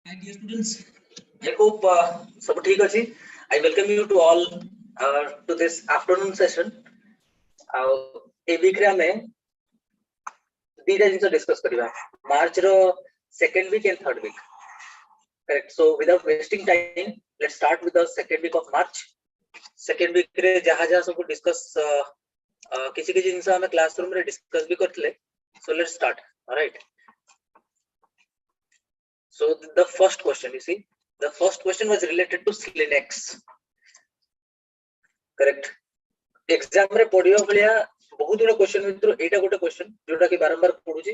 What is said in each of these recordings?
Hi dear students, I hope सब ठीक अछि. I welcome you to all to this afternoon session. ए week रे हमें दीटा जिंस डिस्कस करिबा. मार्च रो second week and third week. Correct. So without wasting time, let's start with the second week of March. Second week रे जहाँ सब discuss किसी जिंस हमें classroom रे डिस्कस भी करतले. So let's start. All right. So the first question, you see, the first question was related to Slinex. Correct. Exam रे पढ़ियो भलिया बहुत गुड क्वेश्चन मित्रो एटा गोटे क्वेश्चन जोटा कि बारंबार पढुची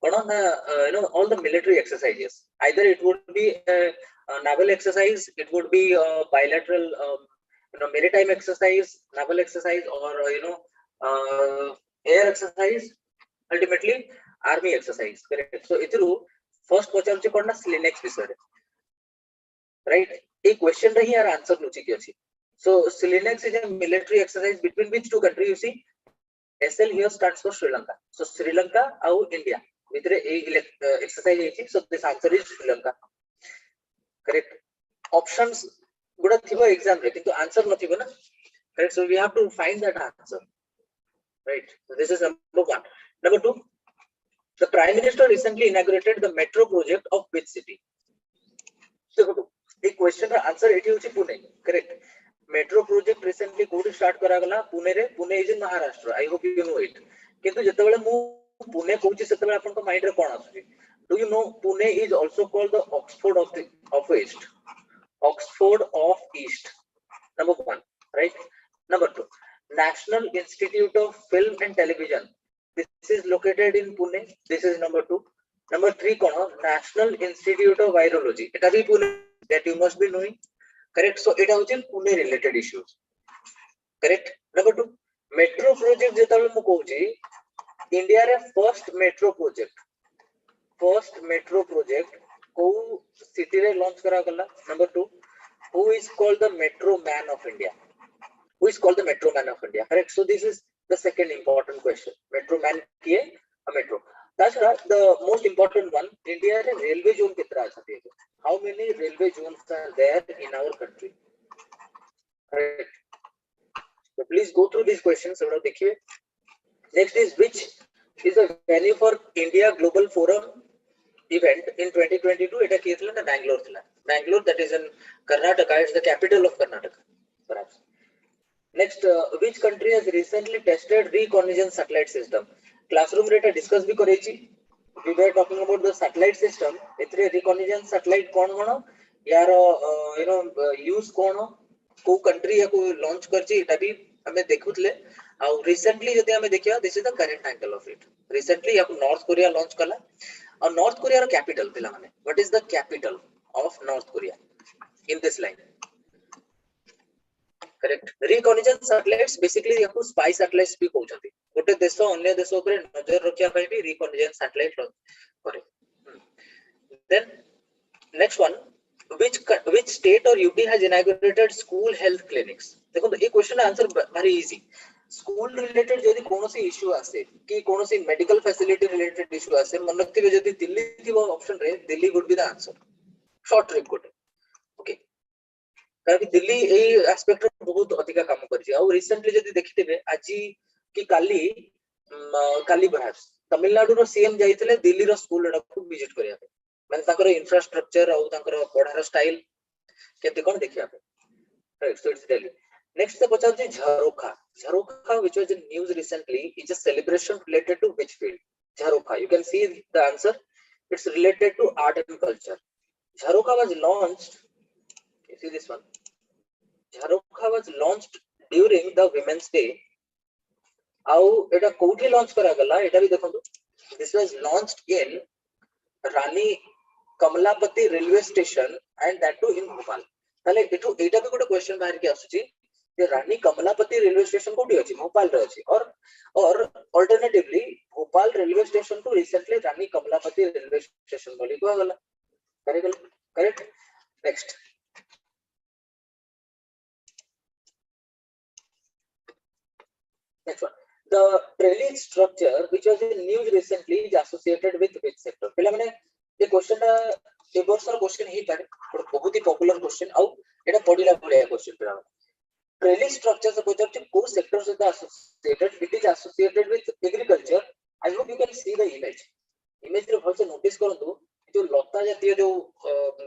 कोन ना all the military exercises, either it would be a naval exercise, it would be a bilateral maritime exercise, naval exercise, or air exercise, ultimately army exercise. Correct. So itru first question चे कोन ना Slinex विषय right. एक question रही यार answer Luche की अछि. So Slinex is a military exercise between which two countries? You see, SL here stands for Sri Lanka. So Sri Lanka और India with exercise है. So this answer is Sri Lanka. Correct. Options गुड़ा थिबो exam रे किंतु answer न थिबो ना. Correct. So we have to find that answer. Right. So this is number one. Number two, the Prime Minister recently inaugurated the metro project of which city? So the question का answer एठी होची Pune. Correct. Metro project recently कोडी start करा गला पुणे रे. Pune is in Maharashtra. I hope you know it. किंतु जतबेले मु पुणे कहूची सेतबेले आपन को माइंड रे कोन आछी? Do you know Pune is also called the Oxford of east. Oxford of east. Number 1, right. Number 2, national institute of film and television, this is located in Pune. This is number 2. Number 3 cone? National institute of virology. एटा भी Pune, that you must be knowing. Correct. So it is Pune related issues. Correct. Number 2, metro project जेतबेले मु कहूची India रे first metro project को city रे launch करा गला. Number 2, who is called the metro man of India? Correct. So this is the second important question. Metro man किए? A metro. That's right. The most important one, India रे railway zone कितना आछथि? How many railway zones are there in our country? Correct. So please go through these questions. सब लोग देखिए. Next is which is the venue for India Global Forum event in 2022? एटा किए थिला ना बैंगलोर थिला. Bangalore, that is in Karnataka. It's the capital of Karnataka, perhaps. Next, which country has recently tested reconnaissance satellite system? Classroom रे discuss भी करेची. We were talking about the satellite system. इतरे reconnaissance satellite कौन होना? यार use कौन हो? को country या को launch करची इटा भी हमें देखुतले. और recently यदि हमें देखिया, this is the current angle of it. Recently या को North Korea launch कला. और North Korea रा capital पिला हमें. What is the capital of North Korea in this line? Correct. Reconnaissance satellites basically या को spy satellites भी कहउछथि. गोटे देश अन्य देश ऊपर नजर रखिया पई भी reconnaissance satellite करे. Then next one, which state or UT has inaugurated school health clinics? देखो तो ये question answer very easy. School related यदि कोनोसी इश्यू आसे कि कोनोसी मेडिकल फैसिलिटी रिलेटेड इश्यू आसे मन रखिबे यदि दिल्ली थिबो ऑप्शन रे, Delhi would be the answer. Short trick गोटे. ओके. काबी दिल्ली ए एस्पेक्ट रे बहुत अधिक काम करछि. और रिसेंटली यदि देखिथिबे आजि कि काली परहाप्स तमिलनाडु रो सीएम जाइथिले दिल्ली रो स्कूल को विजिट करिया पे. माने ताकर इंफ्रास्ट्रक्चर और ताकर पढ़ार स्टाइल केते कोन देखिया पे. Right. So it's Delhi. Next the question is Jharokha, which was in news recently, is a celebration related to which field? Jharokha, you can see the answer. It's related to art and culture. Jharokha was launched. You see this one. Jharokha was launched during the Women's Day. How it a कोठी launch करा गला? एटा भी देखो तो. This was launched in Rani Kamlapati railway station and that too in Bhopal. ताले एटू एटा भी गोटे question बाहर के आसुची. ये रानी कमलापति रेलवे स्टेशन कोठी अछि? भोपाल रे अछि. और alternatively Bhopal railway station to recently Rani Kamalapati railway station बोली को गला. Correct. Next. Next one. The trailing structure which was in news recently is associated with which sector? पहले मैंने ये क्वेश्चन ए वर्ष रो क्वेश्चन क्वेश्चन ही पारे बहुत ही पॉपुलर क्वेश्चन आउ एटा पढिला भलिया क्वेश्चन पिला ट्रेलिंग स्ट्रक्चर से पचार को सेक्टर से associated it is associated with agriculture I hope you can see the image रे भलसे नोटिस करंतु जो लता जातीय जो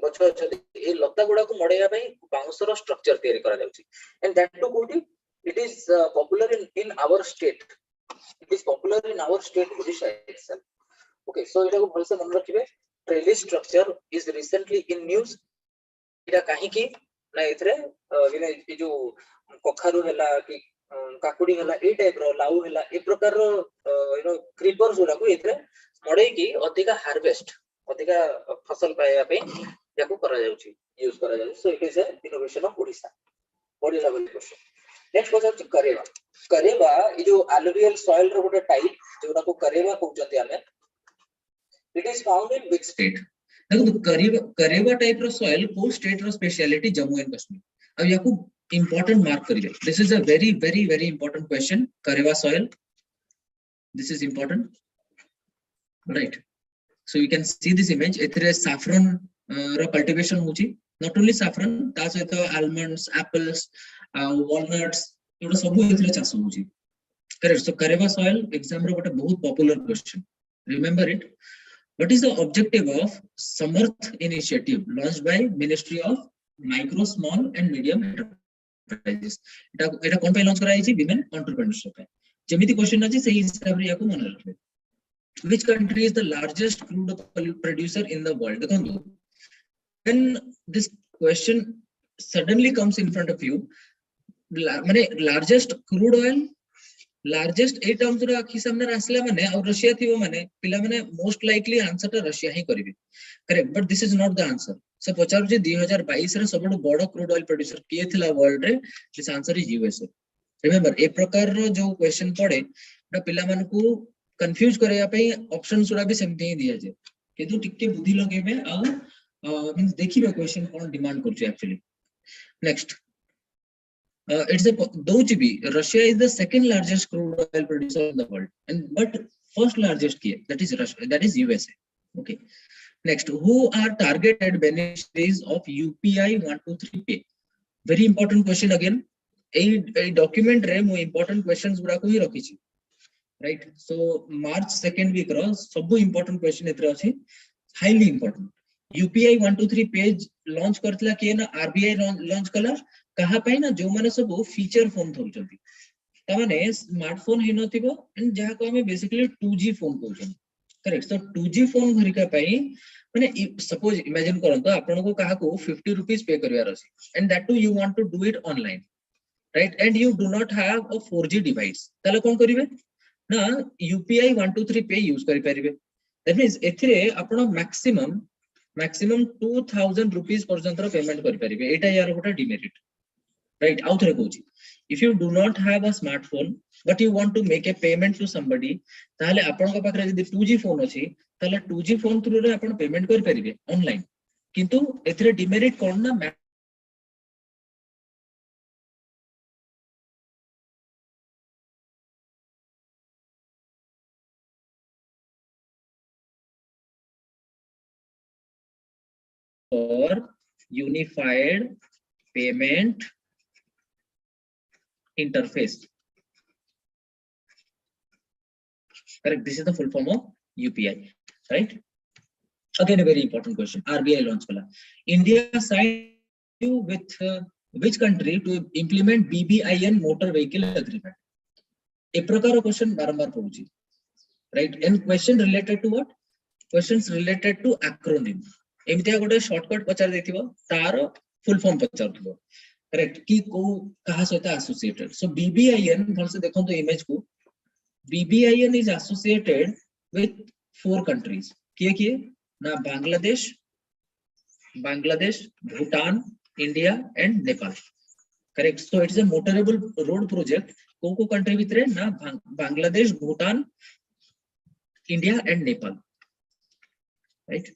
गछ अछि ए लता गुडा को मडैया पई बाउंसर स्ट्रक्चर तयारी करा जाउची एंड दैट टू कोटी it is popular in our state it is popular in our state Odisha itself okay so एटा को भलसे मन रखिबे trailing structure is recently in news एटा काहे की ना इथरे ये जो कखारु हला कि काकुडी हला ए टाइप रो लाउ हला ए प्रकार रो यू नो क्रीपर्स गुडा को इथरे मडै की अधिका हार्वेस्ट अधिका फसल पाया पे याको करा जाउची यूज करा जाउची so it is a innovation of Odisha body level question next question karewa karewa ये जो एलुवियल सॉइल रो गोटे टाइप जोरा को करेवा कहउचंती हमें it is found in which state देखो करेवा टाइप रो सॉइल को स्टेट रो स्पेशलिटी जम्मू एंड कश्मीर अब याको इंपोर्टेंट मार्क करिवे this is a very very very important question karewa soil this is important right so you can see this image ethre saffron ro cultivation hochi not only saffron ta saito almonds apples walnuts एटा सब ethre chaso hochi correct so kareva soil exam ro gote bahut popular question remember it what is the objective of samarth initiative launched by ministry of micro small and medium enterprises eta kon pay launch kara hochi women entrepreneurship pe jemiti question achi sehi hisab re yaku मन रखबे which country is the largest crude oil producer in the world when this question suddenly comes in front of you माने largest crude oil largest ए terms रो आखि सामने आसला माने और Russia थिबो माने पिला माने मोस्ट लाइकली आंसर ता रशिया ही करिवे correct but this is not the answer से पचार जे 2022 रे सबडो बडो क्रूड ऑयल प्रोड्यूसर के थिला वर्ल्ड रे this answer is USA remember ए प्रकार रो जो क्वेश्चन पड़े ना पिला मन को कंफ्यूज करया पे ऑप्शन सुडा भी सेमते ही दिया जे किंतु टिके बुद्धि लगेबे आ मींस देखिबे क्वेश्चन कोन डिमांड करछ एक्चुअली नेक्स्ट it's a दोचबी Russia is the second largest crude oil producer in the world and but first largest ki that is Russia that is USA okay next who are targeted beneficiaries of UPI 123 pay very important question again a document रे मो important questions गुडा को ही रखी छी right so March 2nd week रो सब important question एतरे अछि highly important UPI 123 page launch Kartala के ना RBI launch कला कहा पाई ना जो माने सब फीचर फोन थौचंती ता माने स्मार्टफोन हे नथिबो एंड जहा को हमें बेसिकली 2G फोन कहउछन करेक्ट so 2G फोन घरिका पाई माने सपोज इमेजिन करंतो आपन को कहा को 50 रुपीस पे करयार अछि and that to you want to do it online right and you do not have a 4G device ताले कोन करिवे ना UPI 123 पे यूज करि परिबे दैट मींस एथिरे आपण मैक्सिमम 2000 रुपीस पर्यंत पेमेंट करि परिबे एटा यार गोटा डिमेरिट राइट आउ थरे कहूची if you do not have a smartphone but you want to make a payment to somebody ताले आपण को पाखरे जदी 2G फोन अछि ताले 2G फोन थ्रू रे आपण पेमेंट करि परिबे ऑनलाइन किंतु एथिरे डिमेरिट कोन ना or unified payment interface correct this is the full form of UPI right again a very important question RBI launch kala India signed with which country to implement BBIN motor vehicle agreement a prakar question barambar pahunchi right and question related to what questions related to acronym एमतिया गोटे shortcut पचार देथिबो तार full form पचार दिबो correct की को कहा सहित associated सो BBIN भलसे देखो तो image को BBIN is associated with 4 countries किए ना Bangladesh Bhutan India and Nepal correct so it is a motorable road project को कंट्री भितरे ना Bangladesh Bhutan India and Nepal right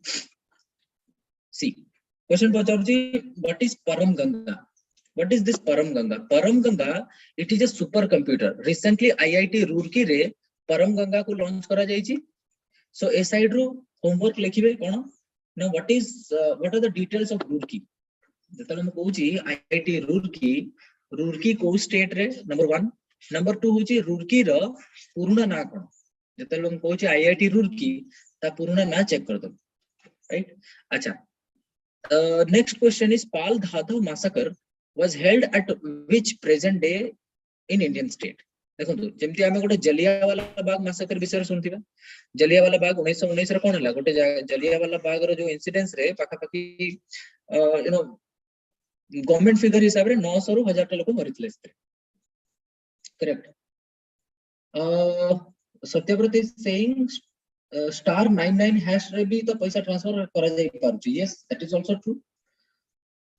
See, question pacharji, what is Param Ganga? What is this Param Ganga? Param Ganga, it is a supercomputer. Recently, IIT Roorkee रे Param Ganga को launch करा जाइछि. So, A side row homework लिखिबे cone Now what are the details of Roorkee? जेतले हम कहूची IIT Roorkee को state रे number 1 number 2 होची रूरकी रो पूर्ण ना कोन जेतले हम कहूची आईआईटी रूरकी ता पूर्ण ना चेक कर दो राइट अच्छा next question is Pal Dadhvav massacre was held at which present day in Indian state देखो जेमती आमे गोटे जलियावाला बाग मैसेकर विषय सुनथिबा जलियावाला बाग 1919 रे कोन हला गोटे जलियावाला बाग रो जो इंसिडेंस रे पाखा पाखी यू नो गवर्नमेंट फिगर हिसाब रे 900 रु 1000 लोक मरितले correct Satyabrata is saying star 99 hash रे भी तो पैसा ट्रांसफर करा जाई पारुची yes that is also true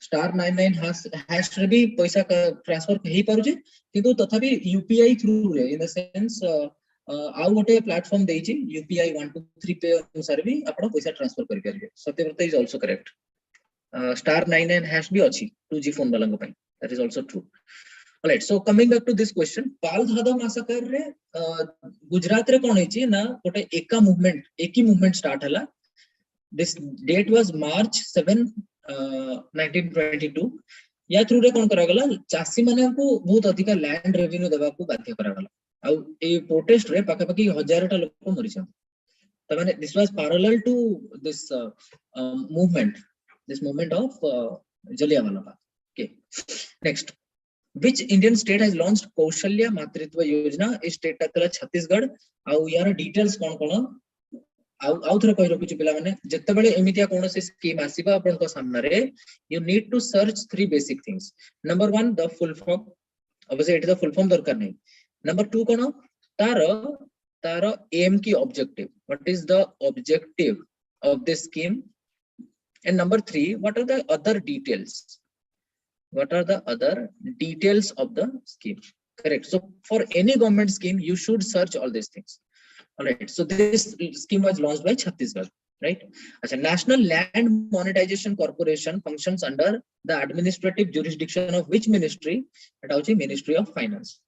star 99 hash रे भी पैसा ट्रांसफर हेई पारुची किंतु तथापि यूपीआई थ्रू रे इन द सेंस आउ गोटे प्लेटफॉर्म देइची यूपीआई 123 पे अनुसार भी आपण पैसा ट्रांसफर करि परिबे Satyabrata is also correct star 99 hash भी अछि 2G फोन वाला ପାଇଁ that is also true alright so coming back to this question Pal Dadhvav massacre रे गुजरात रे कोन हेची ना गोटे एका मूवमेंट स्टार्ट हला this date was March 7 1922 या थ्रू रे कोन करा गला चासी माने को बहुत अधिक लैंड रेवेन्यू देबा को बाध्य करा गला आ ए प्रोटेस्ट रे पाका पाकी 1000 टा लोक मरि छ त माने this was parallel to this movement of Jallianwala Bagh. Okay. Next, which Indian state has launched Kaushalya Matritva Yojana? Is state tala Chhattisgarh. Au yara details kon au thara koi rokuchi pila mane jette bale emitia konosi scheme asiba apanko samnare you need to search three basic things. Number 1 the full form. Obviously it is the full form darkar nahi. Number 2 kono tara aim ki objective. What is the objective of this scheme? And number 3, what are the other details? What are the other details of the scheme? Correct. So for any government scheme, you should search all these things. All right. So this scheme was launched by Chhattisgarh, right? Achha, National Land Monetization Corporation functions under the administrative jurisdiction of which ministry? It is Ministry of Finance.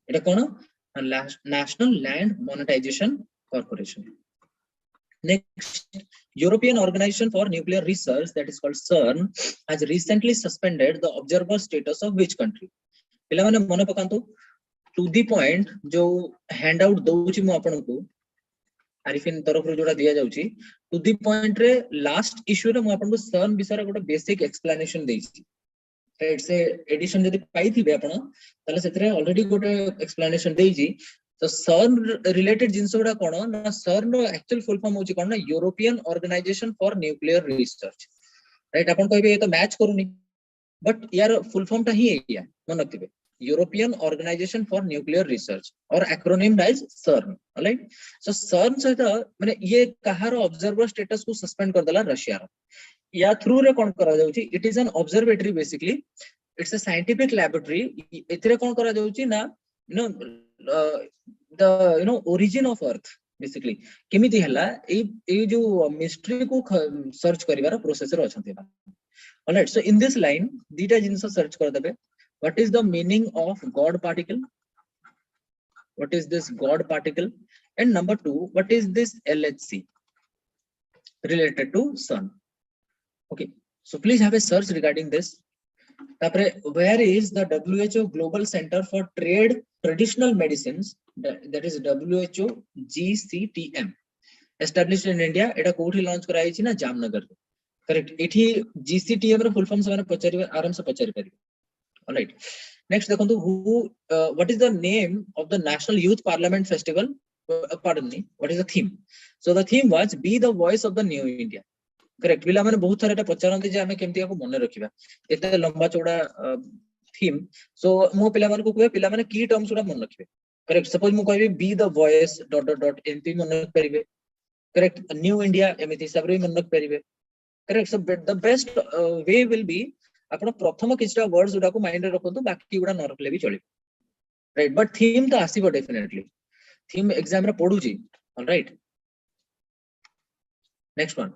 It is National Land Monetization Corporation. Next, European Organization for Nuclear Research, that is called CERN, has recently suspended the observer status of which country? पिला माने मने पकांतो to the point जो handout दउची मु आपन को आरिफिन तरफ रो जोडा दिया जाउची to the point रे लास्ट इश्यू रे मु आपन को CERN विषय गोटे बेसिक एक्सप्लेनेशन देइची राइट से एडिशन जदी पाई थिबे आपन तले सेतरे ऑलरेडी गोटे एक्सप्लेनेशन देइची तो CERN related जिंस गुडा कोन ना CERN रो एक्चुअल फुल फॉर्म होची कोन ना European Organisation for Nuclear Research right अपन कहबे ये तो मैच करूनी बट यार फुल फॉर्म ता ही है मन रखिबे European Organisation for Nuclear Research और acronym as CERN right so CERN से माने ये कहार ऑब्जर्वर स्टेटस को सस्पेंड कर देला रशिया रो या थ्रू रे कोन करा जाउची it is an observatory basically it's a scientific laboratory एथरे कोन करा जाउची ना you know the origin of earth basically केमिति हला ए जो मिस्ट्री को सर्च करिवार प्रोसेस रे अछंती all right so in this line dita jinsa search kar debe what is the meaning of god particle what is this god particle and number 2 what is this LHC related to sun okay so please have a search regarding this tapre where is the WHO global center for trade traditional medicines that is WHO GCTM established in India eta कोठी launch कराई छी ना Jamnagar correct एठी GCTM रे full form से माने पचारि आराम से पचारि परिबे ऑलराइट नेक्स्ट देखंतु who what is the name of the national youth parliament festival pardon me what is the theme so the theme was be the voice of the new India correct पिला माने बहुत सारा एटा पचारंती जे हमें केमति को मने रखिबा एते लंबा चौड़ा थीम सो मो पिला माने को कहबे पिला माने की टर्म्स उडा मन रखिबे करेक्ट सपोज मु कहबे बी द वॉइस ... एमपी मन रख परिबे करेक्ट न्यू इंडिया एमिति सबरे मन रख परिबे correct so the best way will be आपण प्रथम किछटा वर्ड्स उडा को माइंड रे रखंतु बाकी उडा न रखले भी चली राइट बट थीम तो आसीबो डेफिनेटली थीम एग्जाम रे पढु जी alright next one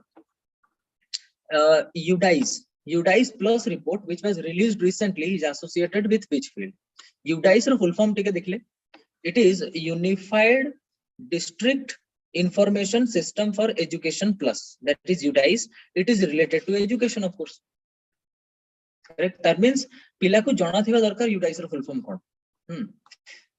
UDICE plus report which was released recently is associated with which field UDICE रो फुल फॉर्म टिके देखले it is Unified District information system for education plus, that is UTIS. It is related to education, of course. Correct? That means pila ko jana thiba darkar UTIS ro full form kon.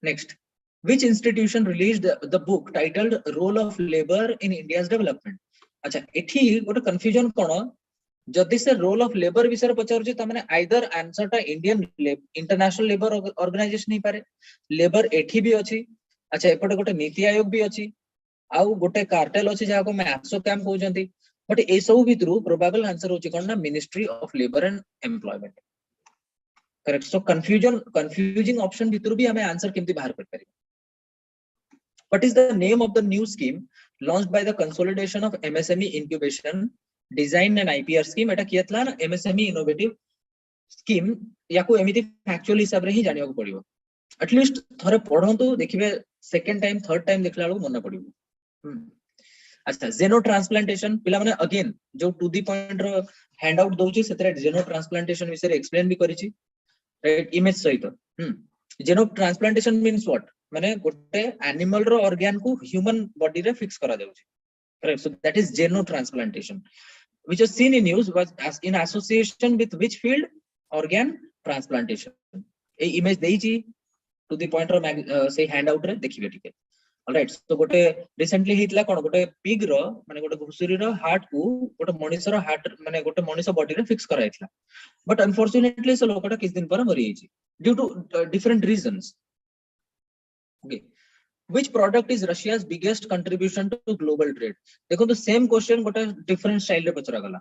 Next, which institution released the book titled Role of Labor in India's Development? Acha, ethi gote confusion kono, जदि से role of labour विषय पचारुचे त माने either answer टा Indian international labour organisation ही पारे, labour एठी भी अछि, अच्छा एपटे गोटे नीति आयोग भी अछि, आउ गोटे कार्टेल अछि जाको मैं आसो कैम कहउजंती, बट ए सब भितरु प्रोबेबल आंसर होची कोन ना Ministry of Labour and Employment. Correct. So confusing option भितरु भी हमें आंसर केमती बाहर कर पारी. What is the name of the new scheme launched by the consolidation of MSME incubation design and IPR scheme? एटा कियतला ना MSME innovative scheme, याको एमिति फैक्चुअल हिसाब रे ही जानिया को पड़िबो. एटलीस्ट थरे पढंतु देखिबे, सेकंड टाइम थर्ड टाइम देखला लोग मन पड़िबो. अच्छा, जेनो ट्रांसप्लांटेशन पिला माने अगेन जो टू दी पॉइंट रो हैंड आउट दोची सेतरे जेनो ट्रांसप्लांटेशन विषय रे एक्सप्लेन भी करिछि, राइट, इमेज सहित. जेनो ट्रांसप्लांटेशन मीन्स व्हाट, माने गोटे एनिमल रो ऑर्गन को ह्यूमन बॉडी रे फिक्स करा जाउछि. करेक्ट. सो दैट इज जेनो transplantation which was seen in news was as in association with which field? Organ transplantation. ए इमेज देइछि टू द पॉइंट रो से हैंड आउट रे देखिबे ठीक है. ऑलराइट. तो गोटे रिसेंटली हितला कोन, गोटे पिग रो माने गोटे घुसुरी रो हार्ट को गोटे मनुष्य रो हार्ट माने गोटे मनुष्य बॉडी रे फिक्स कराइतला, बट अनफॉर्चूनेटली से लोकटा किछ दिन पर मरि गेछि due to different reasons. Okay. Which product is Russia's biggest contribution to global trade? देखो तो सेम क्वेश्चन गोटे डिफरेंट स्टाइल रे पचरा गला.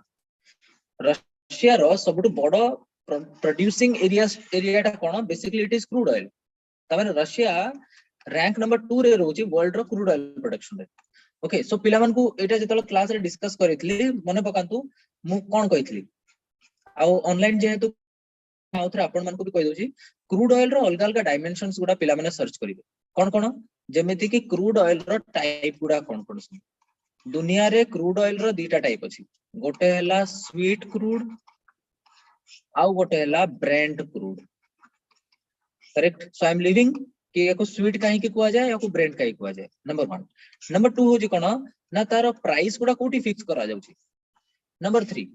रशिया रो सबटु बडो प्रोड्यूसिंग एरिया टा कोन? Basically it is crude oil. तमाने रशिया रैंक नंबर 2 रे रोची वर्ल्ड रो क्रूड ऑयल प्रोडक्शन रे. ओके. सो पिला मन को एटा जेतल क्लास रे डिस्कस करितली मने पकांतु मु कोन कहितली, आ ऑनलाइन जेहेतु आउथरे आपण मन को भी कहि दोची, क्रूड ऑयल रो अलग अलग डायमेंशंस गुडा पिला माने सर्च करिवे. कोन कोन? जेमिति कि क्रूड ऑयल रो टाइप गुडा कोन कोन छै. दुनिया रे क्रूड ऑयल रो दीटा टाइप अछि. गोटे हला स्वीट क्रूड, आउ गोटे हला Brent crude. Correct. So I am living कि एको स्वीट काहे कि कुआ जाय, एको ब्रेंट काहे कुआ जाय. नंबर 1. नंबर 2 होजी कोन ना तारो प्राइस गुडा कोठी फिक्स करा जाउछि. नंबर 3,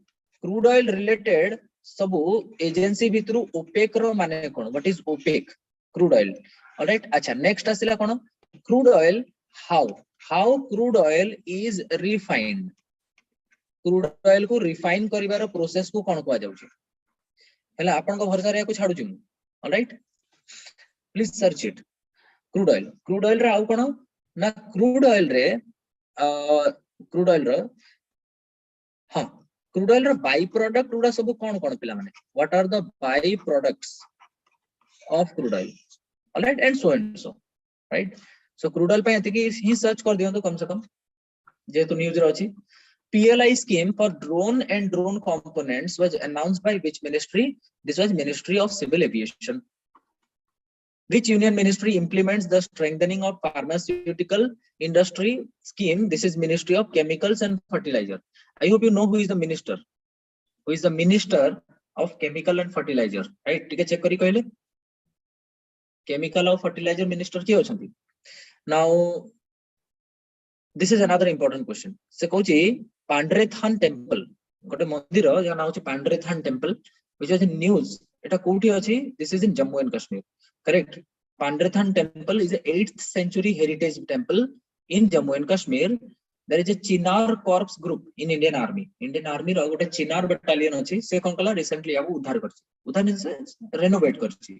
क्रूड ऑयल रिलेटेड सबु एजेंसी भितरु ओपेक रो माने कोन? What is OPEC? Crude oil. Alright. अच्छा, नेक्स्ट आसिला कोन? Crude oil how crude oil is refined. Crude oil को रिफाइन करिवार प्रोसेस को कोन कुआ जाउछि? हला आपन को भरसा रे को छाडु छु. Alright, please search it. Crude oil रे आउ कोन ना क्रूड ऑयल रे क्रूड ऑयल रो बाई प्रोडक्ट गुडा सब कोन कोन पिला माने? What are the byproducts of crude oil? Alright, and so right. So crude oil पे एतिकी ही सर्च कर दियंतो कम से कम जेतु न्यूज रे अछि. PLI scheme for drone and drone components was announced by which ministry? This was Ministry of Civil Aviation. Which union ministry implements the strengthening of pharmaceutical industry scheme? This is Ministry of Chemicals and Fertilizer. I hope you know who is the minister. Who is the Minister of Chemical and Fertilizer? Right? ठीक है, check करी कहले. Chemical और Fertilizer Minister किए अछंती. Now this is another important question. से कहूची पांड्रेथान temple, गोटे मंदिर या नाम होची पांड्रेथान temple, which was in news. एटा कोठी अछि? This is in Jammu and Kashmir. Correct. Pandrethan temple is a 8th century heritage temple in Jammu and Kashmir. There is a Chinar Corps group in Indian Army. Indian Army रो गोटे Chinar battalion अछि, से कोन कला recently याको उद्धार करछि. उद्धार means renovate करछि.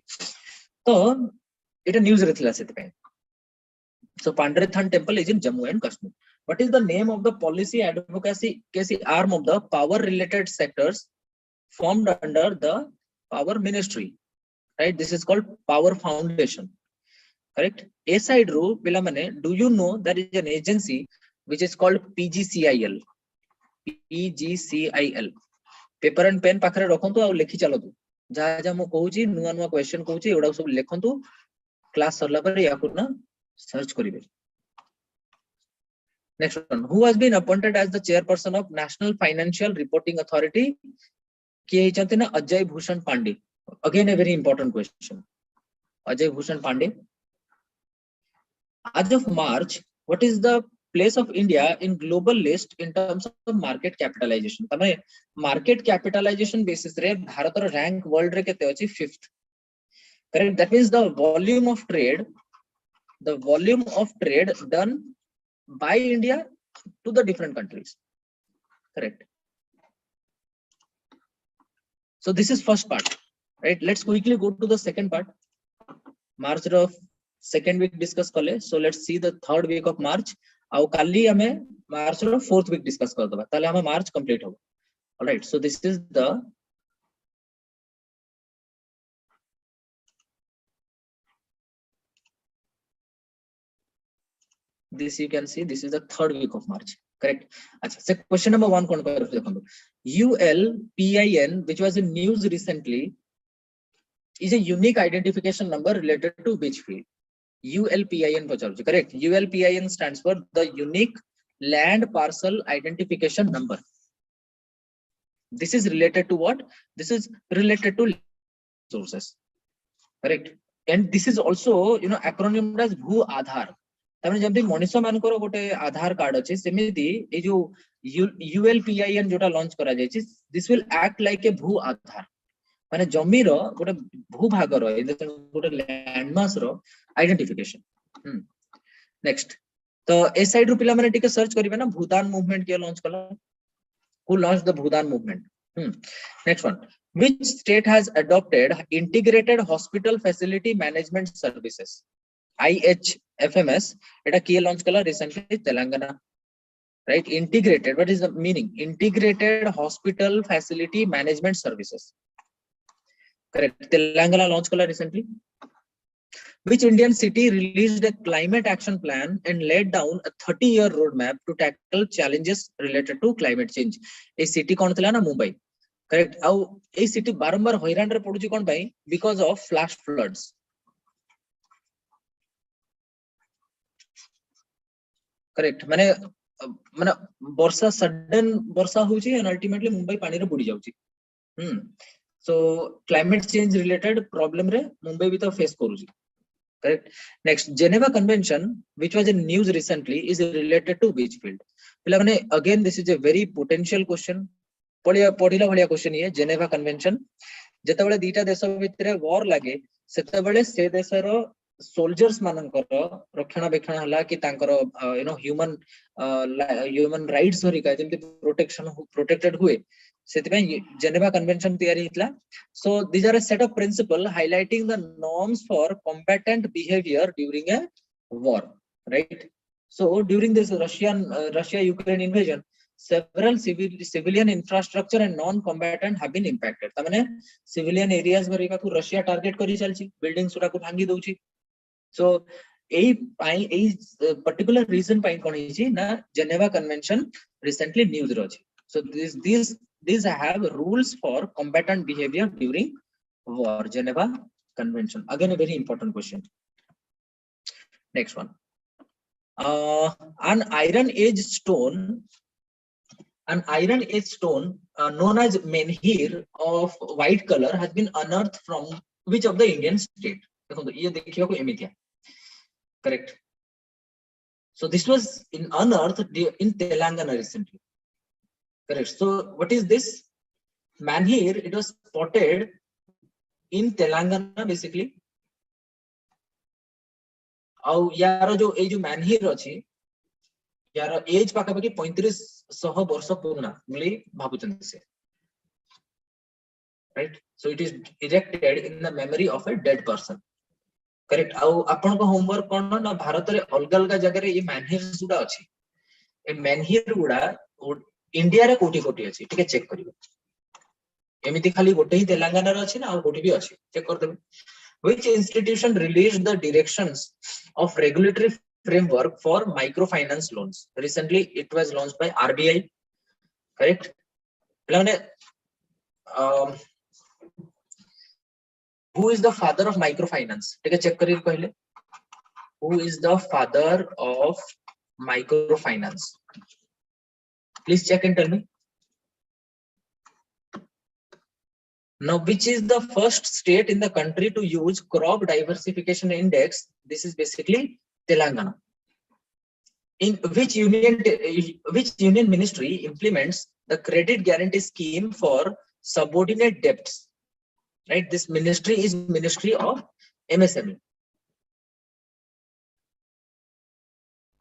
तो एटा न्यूज रे थिला सेते पे. So Pandrethan temple is in Jammu and Kashmir. What is the name of the policy advocacy arm of the power related sectors formed under the power ministry? Right, this is called Power Foundation. Correct. A side ro pila mane, do you know there is an agency which is called PGCIL? PGCIL. Paper and pen पाखरे रखंतु आ लेखि चलतु. जा जा मो कहूची नुवा नुवा question कहूची एडा सब लेखंतु. Class सरला पर याकु ना search करिवे. Next one, who has been appointed as the chairperson of National Financial Reporting Authority? किए चंते ना Ajay Bhushan Pandey. Again a very important question. Ajay Bhushan Pandey. As of March, what is the place of India in global list in terms of market capitalization. तमें market capitalization basis रे भारत रो rank world रे केते अछि 5th. Correct. That means the volume of trade done by India to the different countries. Correct. So this is first part, right? Let's quickly go to the second part. March of second week discuss kale. So let's see the third week of March. ଆଉ କାଲି ଆମେ March ର fourth week discuss करदबा. ताले हम March complete हो. All right. So this is this you can see, this is the third week of March. Correct. अच्छा. So question number 1 कौन कर देखो. ULPIN, which was in news recently, is a unique identification number related to which field? ULPIN पचारुଛି. Correct. ULPIN stands for the unique land parcel identification number. This is related to what? This is related to sources. Correct. And this is also, you know, acronymed as Bhu Aadhar. तमें जब भी मनुष्य मानकर गोटे आधार card अछि सेमिति ए जो ULPIN जोटा launch करा जायछि, this will act like a भू आधार. माने जमी रो गोटे भूभाग रो गोटे लैंडमास रो आइडेंटिफिकेशन. नेक्स्ट तो ए साइड रो पिला माने टिके सर्च करिवे ना भूदान मूवमेंट के लॉन्च कला. Who launched the Bhudan movement? Next one. Which state has adopted integrated hospital facility management services? IHFMS. Eta kiye launch kala recently? Telangana. Right? Integrated. What is the meaning? Integrated hospital facility management services. Correct. Telangana launch kala recently. Which Indian city released a climate action plan and laid down a 30-year roadmap to tackle challenges related to climate change? A city कौन थला ना Mumbai. Correct. आउ ए city बारंबार हैरान रे पडुची कोन भाई? Because of flash floods. Correct. माने वर्षा sudden वर्षा होची and ultimately मुंबई पानी रे बुडी जाउची. So climate change related problem रे मुंबई भी तो face करूची. Correct. Next, Geneva Convention, which was in news recently, is related to which field? Again, this is a very potential question. Podila bhaliya question ye Geneva Convention. Jetabale dita desha bhitere war lage, setabale se desar soldiers manankar rakshana bekhana hala ki tankar you know human rights horika jemti protected हुए. Geneva Convention tiyari hitla. So these are a set of principles highlighting the norms for combatant behavior during a war, right? So during this Russia-Ukraine invasion, several civilian infrastructure and non-combatant have been impacted. तमने civilian areas भरिका को Russia target करी चलची, buildings उड़ा को भांगी दोची. So a particular reason pine कौन है ना Geneva Convention recently news रोची. So these have rules for combatant behavior during war. Geneva Convention. Again, a very important question. Next one. An iron age stone known as menhir of white color has been unearthed from which of the Indian state? Correct. So this was unearthed in Telangana recently. Correct. So what is this? Menhir, it was spotted in Telangana basically. और यार जो ए जो menhir अछि यार as पाखापाखि 3500 वर्ष पुराना बोली भाबुचंती से. Right? So it is erected in the memory of a dead person. Correct. आउ आपण को होमवर्क कोन ना भारत रे अलग अलग जगह रे ये menhir सुडा अछि. ए menhir गुडा इंडिया रे कोटी कोटी अछि. ठीक है चेक करियो. एमिति खाली गोटे ही तेलंगाना रे अछि ना और कोटी भी अछि. चेक कर देबे. Which institution released the directions of regulatory framework for microfinance loans? Recently, it was launched by RBI. Correct? Who is the father of microfinance? Take a check करिए पहले. Who is the father of microfinance? Please check and tell me. Now, which is the first state in the country to use crop diversification index? This is basically Telangana. In which union ministry implements the credit guarantee scheme for subordinate debts? Right, this ministry is Ministry of MSME.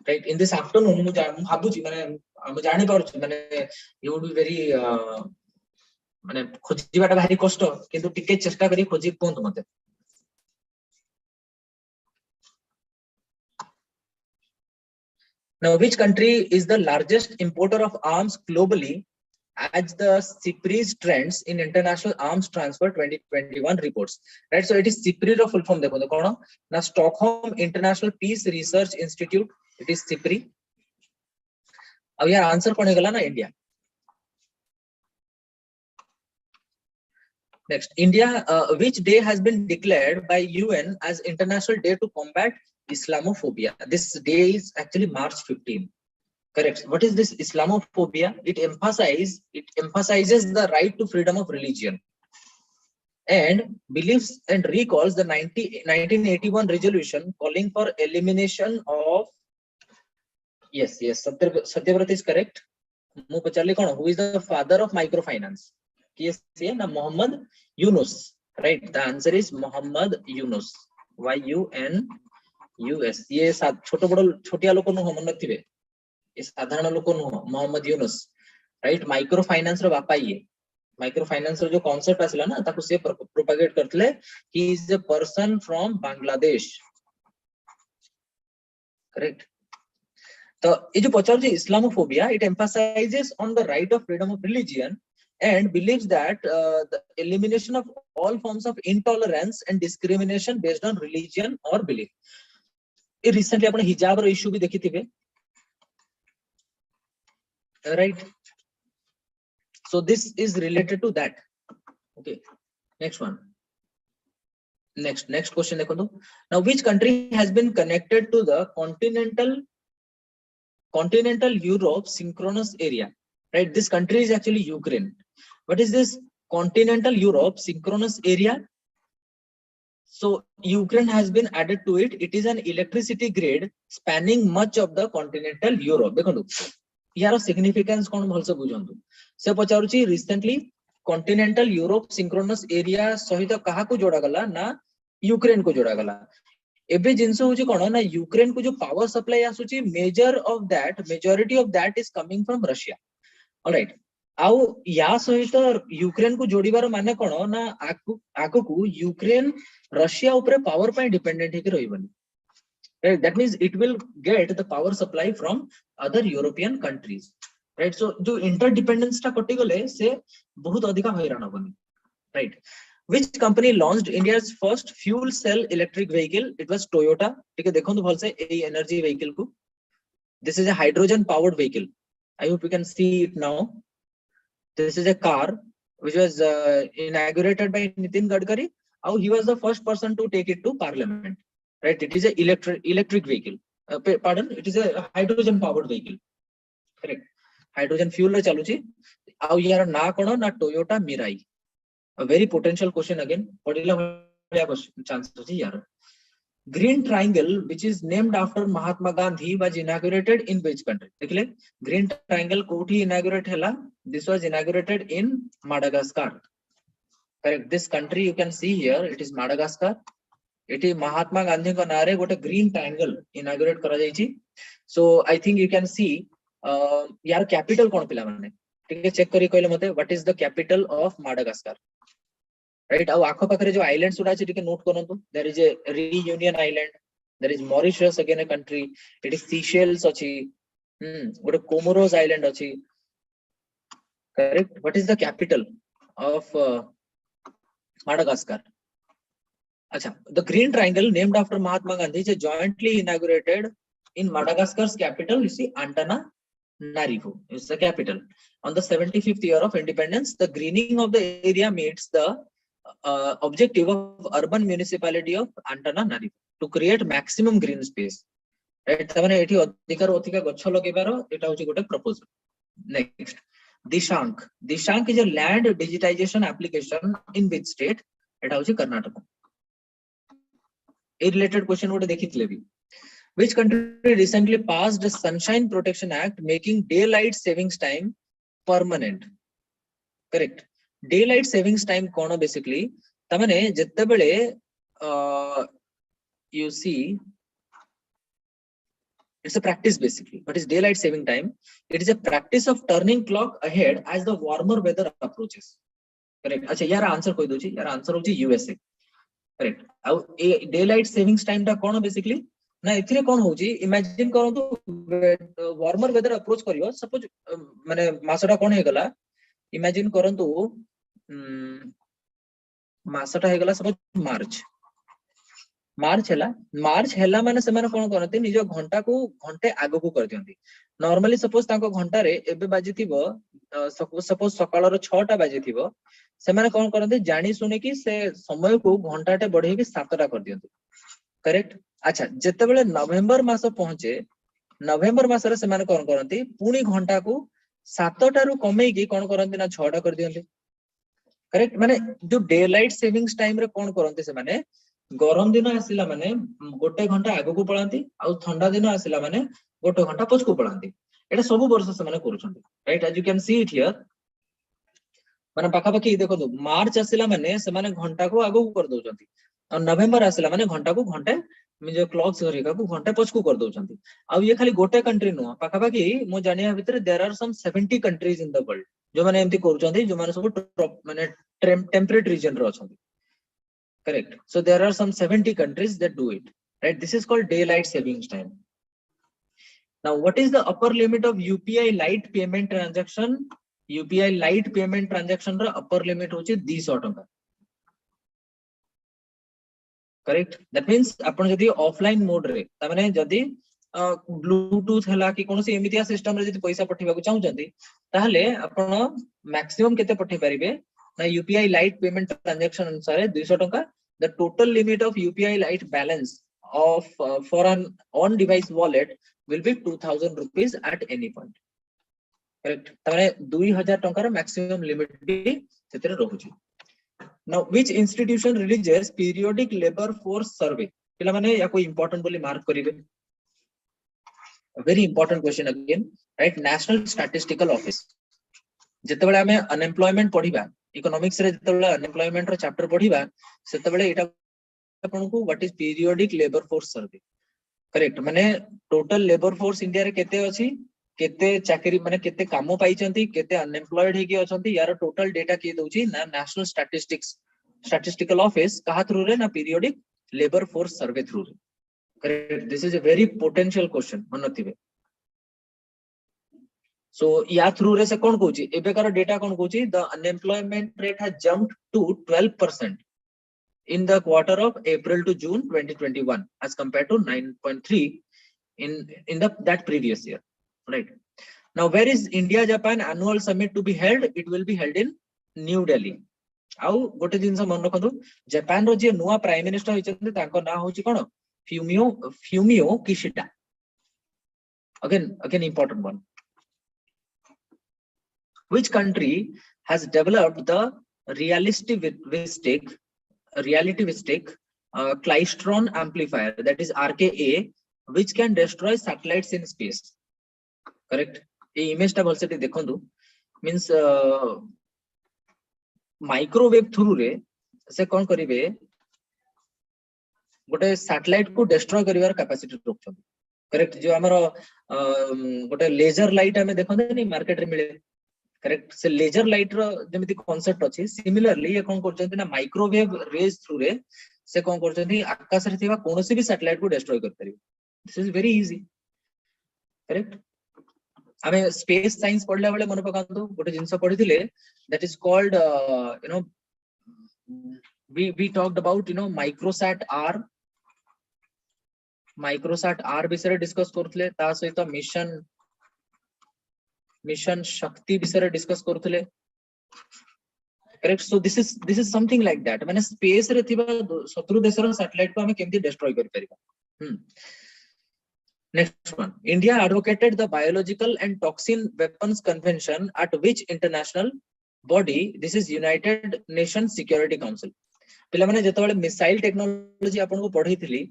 Right, in this afternoon mu bhabuchi mane am jani paruchi mane you would be very mane khojiba ta bhari kosto kintu tike chesta kari khoji pontu mate. Now, which country is the largest importer of arms globally as the CIPRI's trends in international arms transfer 2021 reports? Right, so it is CIPRI ro full form dekho kono na Stockholm International Peace Research Institute, it is CIPRI. अब यार answer कौन गला ना India. Next, India, which day has been declared by UN as International Day to Combat Islamophobia? This day is actually March 15. Correct. What is this Islamophobia? It emphasizes the right to freedom of religion and believes and recalls the 1981 resolution calling for elimination of. Yes, Satyavrat is correct. Mu pacharli kono, who is the father of microfinance? Yes, na Muhammad Yunus. Right. The answer is Muhammad Yunus. YUNUS. ये छोटो बड़ो छोटिया लोग नु हमन नथिबे. ये साधारण लोग नु Muhammad Yunus. Right, microfinance रो बापा ये. माइक्रो फाइनेंस रो जो कांसेप्ट आसला ना ताको से प्रोपेगेट करतले. He is a person from Bangladesh. Correct. तो ये जो पचार जी Islamophobia, it emphasises on the right of freedom of religion and believes that the elimination of all forms of intolerance and discrimination based on religion or belief. Recently apne hijab ro issue bhi dekhi thibe, right? So this is related to that. Okay, next one. Next question dekho. Now, which country has been connected to the continental Europe synchronous area? Right, this country is actually Ukraine. What is this continental Europe synchronous area? So Ukraine has been added to it. It is an electricity grid spanning much of the continental Europe. देखो यार significance कौन भल से बुझंतु. से पचारुची recently continental Europe synchronous area सहित कहा को जोड़ा गला ना यूक्रेन को जोड़ा गला. एबे जिंस होची कोन ना यूक्रेन को जो पावर सप्लाई आसुची majority of that is coming from Russia. All right. आउ या सहित यूक्रेन को जोड़ीबार माने कोन ना आको को यूक्रेन रशिया ऊपर पावर पे डिपेंडेंट है कि रहिबनी. Right, that means it will get the power supply from other European countries. Right, so जो interdependence ता कटि गले से बहुत अधिका हैरान होबनी. Right, which company launched India's first fuel cell electric vehicle? It was Toyota. ठीक है, देखो तो भल से ए एनर्जी vehicle को. This is a hydrogen powered vehicle. I hope you can see it now. This is a car which was inaugurated by Nitin Gadkari. He was the first person to take it to Parliament. Right, it is a electric vehicle. Pardon, it is a hydrogen powered vehicle. Correct. Hydrogen fuel रे चालू छी. यार ना कोन ना Toyota Mirai. A very potential question again. पढ़िला भलिया question chance छी यार. Green Triangle, which is named after Mahatma Gandhi, was inaugurated in which country? देखले Green Triangle कोठी inaugurate हला. This was inaugurated in Madagascar. Correct. This country you can see here, it is Madagascar. It is Mahatma Gandhi को नारे गोटे Green Triangle inaugurate करा जायछि. So I think you can see यार capital कोन पिला माने. ठीक है, चेक करी कहले मते what is the capital of Madagascar? Right, अब आखो पाखरे जो islands उडा छै ठीक है नोट करंतु. There is a Reunion Island, there is Mauritius again a country, it is Seychelles अछि, गोटे Comoros Island अछि. Correct. What is the capital of Madagascar? Acha, the Green Triangle named after Mahatma Gandhi is jointly inaugurated in Madagascar's capital, you see Antananarivo is the capital. On the 75th year of independence, the greening of the area meets the objective of urban municipality of Antananarivo to create maximum green space. Right, तबने एठी अधिकार अधिका गच्छ लगेबारो एटा होची गोटे proposal. Next, Dishank is a land digitization application in which state? एटा होची कर्नाटक. ए related question गोटे देखितले भी. Which country recently passed the Sunshine Protection Act making daylight savings time permanent? Correct. Daylight savings time kono basically tamane jettebele you see it's a practice basically. What is daylight saving time? It is a practice of turning clock ahead as the warmer weather approaches. Correct. Acha यार answer कोई दोची यार answer होची USA. Correct. अब daylight savings time टा कोन basically ना एथिरे कोन होची इमेजिन करंतु वार्मर वेदर अप्रोच करियो सपोज माने मासटा कोन हे गला इमेजिन करंतु मासटा हे गला सपोज मार्च हेला माने से माने कोन करते निजो घंटा को घंटे आगो को कर दियंती. नॉर्मली सपोज ताको घंटा रे एबे बाजी थिबो सपोज सकाळ रो 6टा बाजी थिबो से माने कोन करते जानी सुने कि से समय को घंटाटे बढ़े कि 7टा कर दियंती. करेक्ट. अच्छा जेते बेले नवंबर मास पहुंचे नवंबर मास रे से माने कोन करंती पुनी घंटा को 7टा रु कमे की कोन करंती ना 6टा कर दियंती. करेक्ट. माने जो डे लाइट सेविंग्स टाइम रे कोन करंती से माने गरम दिन आसिला माने गोटे घंटा आगो को पळांती आ ठंडा दिन आसिला माने गोटे घंटा पछको पळांती. एटा सब वर्ष से माने करूछंती. Right. As you can see it here माने पाखा पाखी देखो तो मार्च आसिला माने से माने घंटा को आगो को कर दोछंती और नवंबर आसिला माने घंटा को घंटे जो क्लॉक्स हरिका को घंटे पछको कर दोछंती. आ ये खाली गोटे कंट्री नो पाखा पाखी मो जानिया भितर there are some 70 countries in the world जो माने एमती करूछंती जो माने सब माने टेम्परेट रीजन रो अछंती. Correct. So there are some 70 countries that do it. Right. This is called daylight savings time. Now, what is the upper limit of UPI light payment transaction? UPI light payment transaction रा upper limit होची 200 टंका. Correct. That means अपन जदि offline mode रे तमाने जदि Bluetooth हला कि कोनोसी एमितिया system रे जदि पैसा पठिबा को चाहउचंती ताहले अपन मैक्सिमम केते पठि परिबे ना UPI light payment transaction अनुसार 200 टंका. The total limit of UPI light balance of for an on device wallet will be 2000 rupees at any point. Correct. तमाने 2000 टंका रो मैक्सिमम लिमिट भी सेतरे रहउची. Now which institution releases periodic labor force survey? पिला माने या कोई important बोली mark करिवे. A very important question again. Right. National Statistical Office. जेतेबेले हमें unemployment पढिबा economics रे जेतेबेले अनएम्प्लॉयमेंट रो चैप्टर पढिबा सेतेबेले एटा आपन को what is periodic Labour Force survey. Correct. माने टोटल लेबर फोर्स इंडिया रे केते अछि केते चाकरी माने केते कामो पाइचंती केते अनएम्प्लॉयड हेकी अछंती यार टोटल डेटा के दोची ना नेशनल स्टैटिस्टिकल ऑफिस कहा थ्रू रे ना Periodic Labour Force Survey through रे. Correct. This is a very potential question मनथिबे. So या थ्रू रे से कोन कहूची एबेकार डेटा कोन कहूची the unemployment rate has jumped to 12% in the quarter of April to June 2021 as compared to 9.3 in that previous year. Right. Now where is India Japan annual summit to be held? It will be held in New Delhi. आउ गोटे जिंस मन रखंतु Japan रो जे नुवा prime minister होइछन्ते ताको ना होची कोन Fumio किशिडा. Again important one. Which country has developed the relativistic klystron amplifier, that is RKA, which can destroy satellites in space? Correct. ये image टा भलसे देखंतु means माइक्रोवेव थ्रू रे से कोन करिवे गोटे सैटेलाइट को डिस्ट्रॉय करिवार कैपेसिटी रखछन. करेक्ट. जो हमर गोटे लेजर लाइट हमें देखंते नि मार्केट रे मिले. करेक्ट. से लेजर लाइट रो जेमिति कांसेप्ट अछि सिमिलरली ये कोन करछन्ती ना माइक्रोवेव रेज थ्रू रे से कोन करछन्ती आकाश रे थिबा कोनोसी भी सैटेलाइट को डिस्ट्रॉय कर परिबे. This is very easy. Correct. हमें स्पेस साइंस पढला बेले मन पकांतु गोटे जिंस पढिथिले that is called you know we talked about microsat r विषय डिस्कस करथले ता सहित मिशन शक्ति विषय डिस्कस करथले. Correct. So this is something like that माने स्पेस रे थिबा शत्रु देशर सैटेलाइट को हमें केमती डिस्ट्रॉय कर परिबा. Next one. India advocated the Biological and Toxin Weapons Convention at which international body? This is United Nations Security Council. पिला माने जेतबेले मिसाइल टेक्नोलॉजी आपन को पढैथिली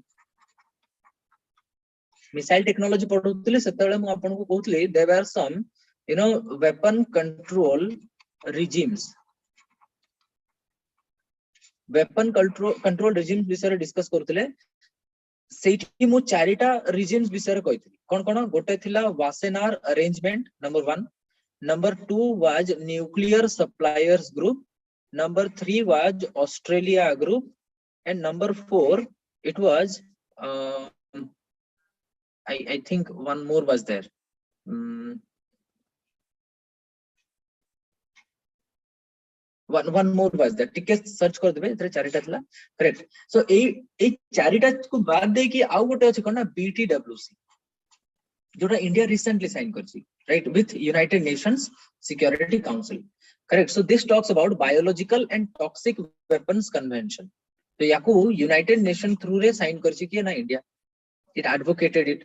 मिसाइल टेक्नोलॉजी पढुतले सेतबेले मु आपन को कहउतले there are some weapon control regimes weapon control regimes विषय discuss करथले सेठी मु चारिटा रिजिम्स विषय कहितली कोन कोन गोटे थिला Wassenaar Arrangement number 1 number 2 was Nuclear Suppliers Group number 3 was Australia Group and number 4 it was I think one more was there one more was there टिके सर्च कर देबे एतरे चारिटा थिला करेक्ट सो ए चारिटा को बाद दे कि आउ गोटे अछि कोना BTWC जोटा इंडिया रिसेंटली साइन करछि right with United Nations security council correct so this talks about biological and toxic weapons convention तो याकू यूनाइटेड नेशन थ्रू रे साइन करछि कि ना India it advocated it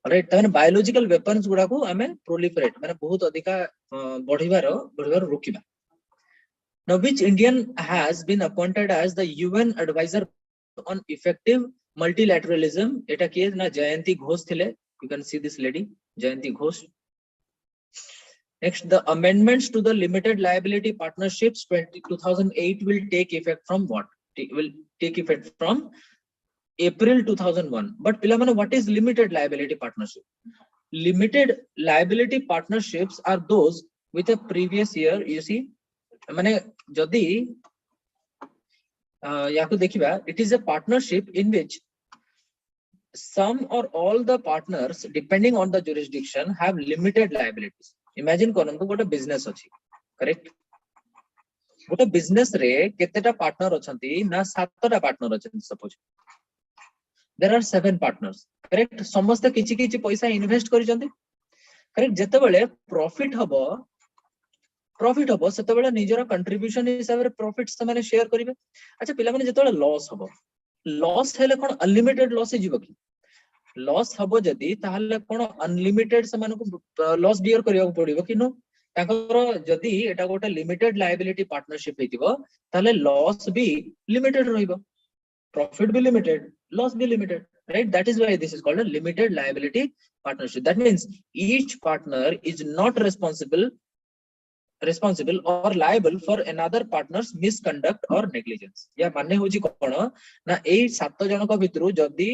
right तने बायोलॉजिकल वेपन्स गुडा को हमें प्रोलिफरेट माने बहुत अधिका बढ़िबार रोकिबा now which Indian has been appointed as the UN advisor on effective multilateralism eta ki na Jayanti Ghosh thile you can see this lady Jayanti Ghosh next the amendments to the limited liability partnerships 2008 will take effect from what will take effect from April 2001 but pila mane what is limited liability partnership limited liability partnerships are those with a previous year you see माने जदि याको देखिबा it is a partnership in which some or all the partners depending on the jurisdiction have limited liabilities imagine करंतु गोटे business अछि correct गोटे business रे केतेटा partner अछंती ना सातटा पार्टनर अछंती suppose there are 7 partners correct समस्त किछि किछि पैसा इन्वेस्ट करिसंती करेक्ट जते बेले प्रॉफिट हबो सेते बेले निजरा कंट्रीब्यूशन हिसाब रे प्रॉफिट से माने शेयर करिवे अच्छा पिला माने जते बेले लॉस हेले कोन अनलिमिटेड लॉस हे जिवो कि लॉस हबो जदी ताहले कोन अनलिमिटेड से माने को लॉस बियर करिया पड़िबो कि नो ताकर जदी एटा गोटे लिमिटेड लायबिलिटी पार्टनरशिप हेतिबो ताहले लॉस भी लिमिटेड रहिबो प्रॉफिट भी लिमिटेड लॉस भी limited right that is why this is called a limited liability partnership that means each partner is not responsible or liable for another partner's misconduct or negligence या माने होची कोन ना ए 7 जन को भितरु जदी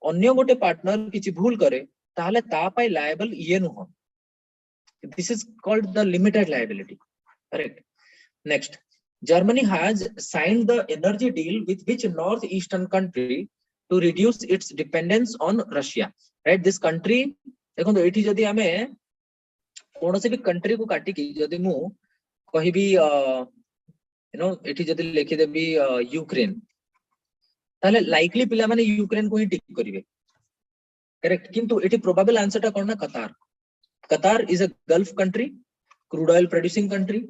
अन्य गोटे पार्टनर किछि भूल करे ताहले ता पय लायबल ये नुह this is called the limited liability correct next Germany has signed the energy deal with which northeastern country to reduce its dependence on Russia right this country देखो तो एठी जदी हमें कौन से भी कंट्री को काटी की जदि मु कहिबी एठी जदि लिखि देबी यूक्रेन ताले लाइकली पिला माने यूक्रेन को ही टिक करिवे करेक्ट किंतु एठी प्रोबेबल आंसर ता कोन ना कतार is a gulf country crude oil producing country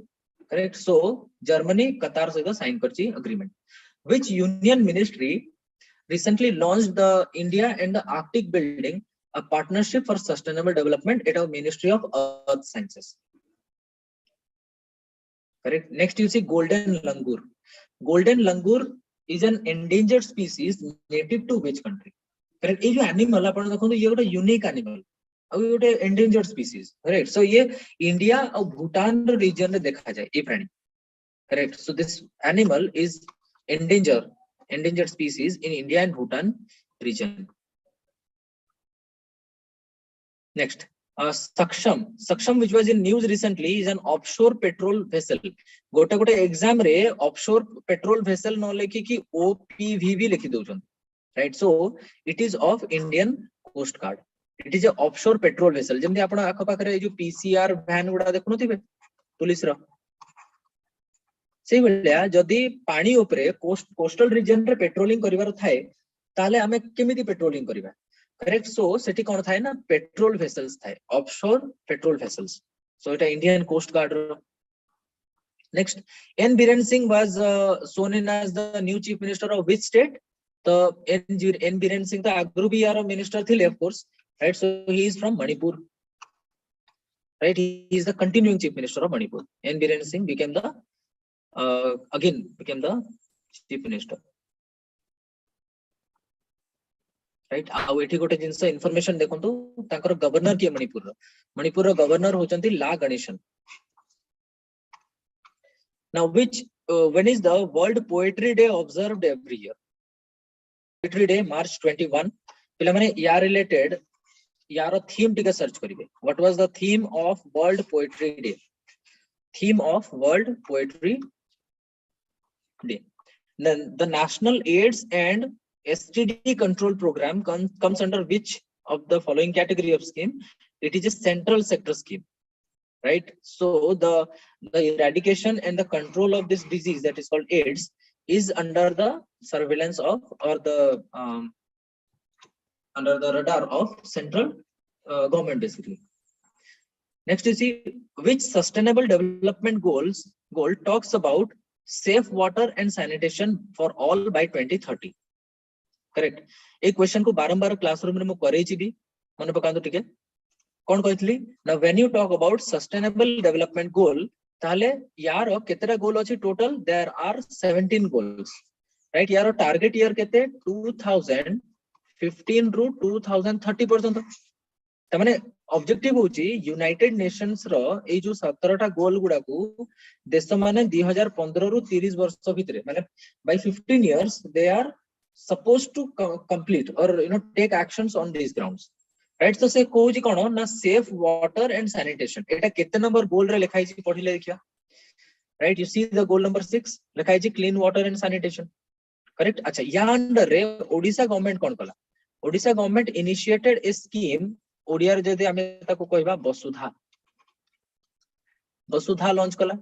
correct so Germany कतार से साइन करची agreement which union ministry recently launched the India and the Arctic building a partnership for sustainable development at our Ministry of Earth Sciences. Correct. Next you see golden langur. Golden langur is an endangered species native to which country? Correct. ये जो animal अपन देखो तो ये ଗୋଟେ unique animal. अब ये ଗୋଟେ endangered species. Correct. So ये India और Bhutan region में देखा जाए ये प्राणी. Correct. So this animal is endangered species in India and Bhutan region. Next, Saksham, which was in news recently, is an offshore petrol vessel. गोटे exam रे offshore petrol vessel न लेखि कि OPVV लिखि दउछन. Right, so it is of Indian Coast Guard. It is a offshore petrol vessel. जेमति आपण आख पाखरे जो PCR van गुडा देखु नथिबे पुलिस रो से बेलिया जदी पानी ऊपरे कोस्टल रीजन रे पेट्रोलिंग करिवार थाए ताले हमें केमिति पेट्रोलिंग करिवा करेक्ट सो सेठी कोन थाए ना पेट्रोल वेसल्स थाए ऑफशोर पेट्रोल वेसल्स सो इटा इंडियन कोस्ट गार्ड रो next N Biren Singh was sworn in as the new chief minister of which state तो एन बीरेन सिंह तो आगरु भी यार मिनिस्टर थिले of course right so he is from Manipur right he is the continuing chief minister of Manipur N Biren Singh became the chief minister. Right आ एठी गोटे जिंस information देखंतु ताकर गवर्नर के मणिपुर रो गवर्नर होचंती La Ganesan now which when is the world poetry day observed every year poetry day March 21 पिला माने या रिलेटेड यार थीम टिके सर्च करिवे what was the theme of world poetry day theme of world poetry day then the national AIDS and STD control program comes under which of the following category of scheme it is a central sector scheme right so the eradication and the control of this disease that is called AIDS is under the surveillance of or the under the radar of central government basically. Next you see which sustainable development goal talks about safe water and sanitation for all by 2030 correct एक question को बारंबार classroom में मु करैछि भी मन पकांतो ठीक है कोन कहतली ना when you talk about sustainable development goal ताले यार केतेरा गोल अछि total there are 17 goals right यार टारगेट ईयर केते 2015 रु 2030 पर्यंत त माने ऑब्जेक्टिव होची यूनाइटेड नेशंस रो ए जो 17 टा गोल गुडा को देश माने 2015 रु 30 वर्ष भितरे माने by 15 years they are supposed to complete or take actions on these grounds right so से कोजी कोन ना safe water and sanitation एटा केते नंबर गोल रे लिखाई छी पढिले देखिया right you see the goal number 6 लिखाई छी clean water and sanitation correct अच्छा या अंडर रे ओडिसा गवर्नमेंट कोन कला ओडिसा गवर्नमेंट इनिशिएटेड ए स्कीम ओडिया रे जदि हमें ताको कहबा वसुधा लॉन्च कला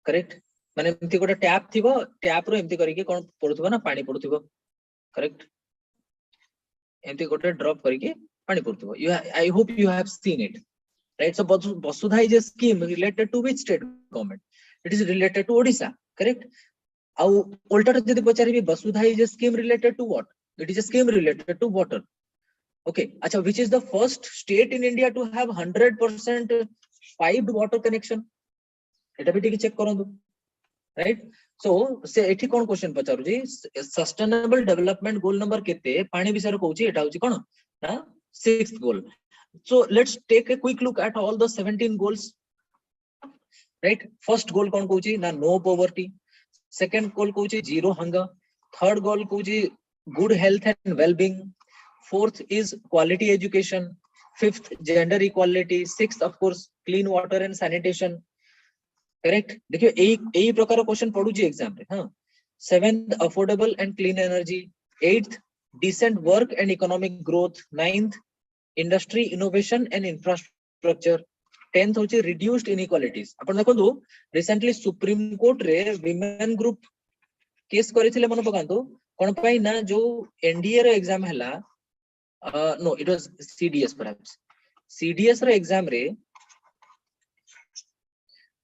करेक्ट माने एमती गोटे टैप थिबो टैप रो एमती करिके कोन पडुथबो ना पानी पडुथबो करेक्ट एमती गोटे ड्रॉप करिके पानी पडुथबो you I hope you have seen it right so Vasudha is a scheme related to which state government it is related to Odisha correct आ उल्टा जदि पचारिबी Vasudha is a scheme related to what it is a scheme related to water okay अच्छा which is the first state in India to have 100% piped water connection एटा भी ठीक check करंदु right so से एठी कोन क्वेश्चन पचारु जी सस्टेनेबल डेवलपमेंट गोल नंबर केते पानी विषय रे कहूची एटा होची कोन ना 6th goal so let's take a quick look at all the 17 goals right first goal कोन कहूची ना नो पॉवर्टी सेकंड गोल कहूची जीरो हंगर थर्ड गोल कहूची good health and well being fourth is quality education fifth gender equality sixth of course clean water and sanitation correct देखियो एई प्रकार question पढु जी exam रे हां 7th affordable and clean energy 8th decent work and economic growth 9th industry innovation and infrastructure 10th होची reduced inequalities अपन देखो recently Supreme Court रे women group case करिथिले मन पकांतो कोन पई ना जो एनडीए रो एग्जाम हला no it was CDS perhaps CDS रो एग्जाम रे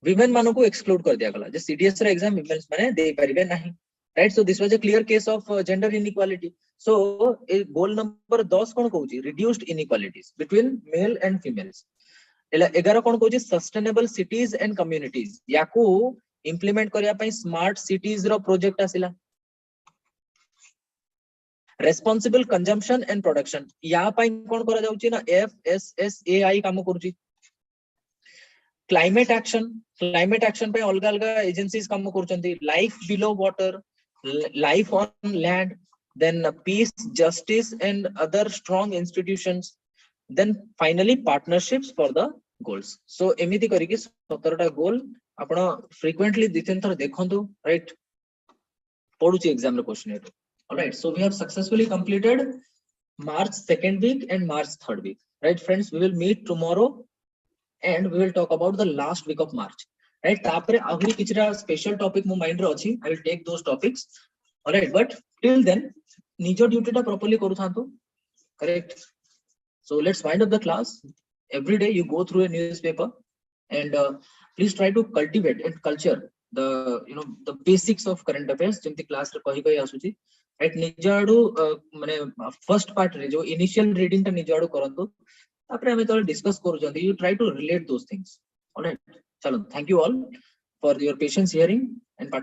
विमेन मानो को एक्सक्लूड कर दिया गला जे सीडीएस रे एग्जाम विमेन माने दे परिबे नाही right so this was a clear case of gender inequality so a goal number 10 कोन कहूची reduced inequalities between male and females एला 11 कोन कहूची सस्टेनेबल सिटीज एंड कम्युनिटीज याकू इंप्लीमेंट करिया पई स्मार्ट सिटीज रो प्रोजेक्ट आसिला रेस्पोंसिबल कंजम्पशन एंड प्रोडक्शन या पई कोन करा जाउची ना एफएसएसएआई काम करूची क्लाइमेट एक्शन पे अलग अलग एजेंसीज काम करचंती life below water life on land then peace justice and other strong institutions then finally partnerships for the goals so एमिति करिके 17 टा गोल आपण फ्रीक्वेंटली दिथन थर देखंतु राइट पढुची एग्जाम रे क्वेश्चन एट alright so we have successfully completed March 2nd week and March 3rd week right friends we will meet tomorrow and we will talk about the last week of March right तापरे आहुरी किछरा special topic मो mind रे अछि I will take those topics alright but till then निजो duty टा properly करू थांतु correct so let's wind up the class every day you go through a newspaper and please try to cultivate and culture the the basics of current affairs जेंति class रे कहि कहि आसुची right निजाडू माने first part रे जो initial reading टा निजाडू करंतु तापरे हमें तो डिस्कस करू जंदी you try to relate those things alright चलो thank you all for your patience hearing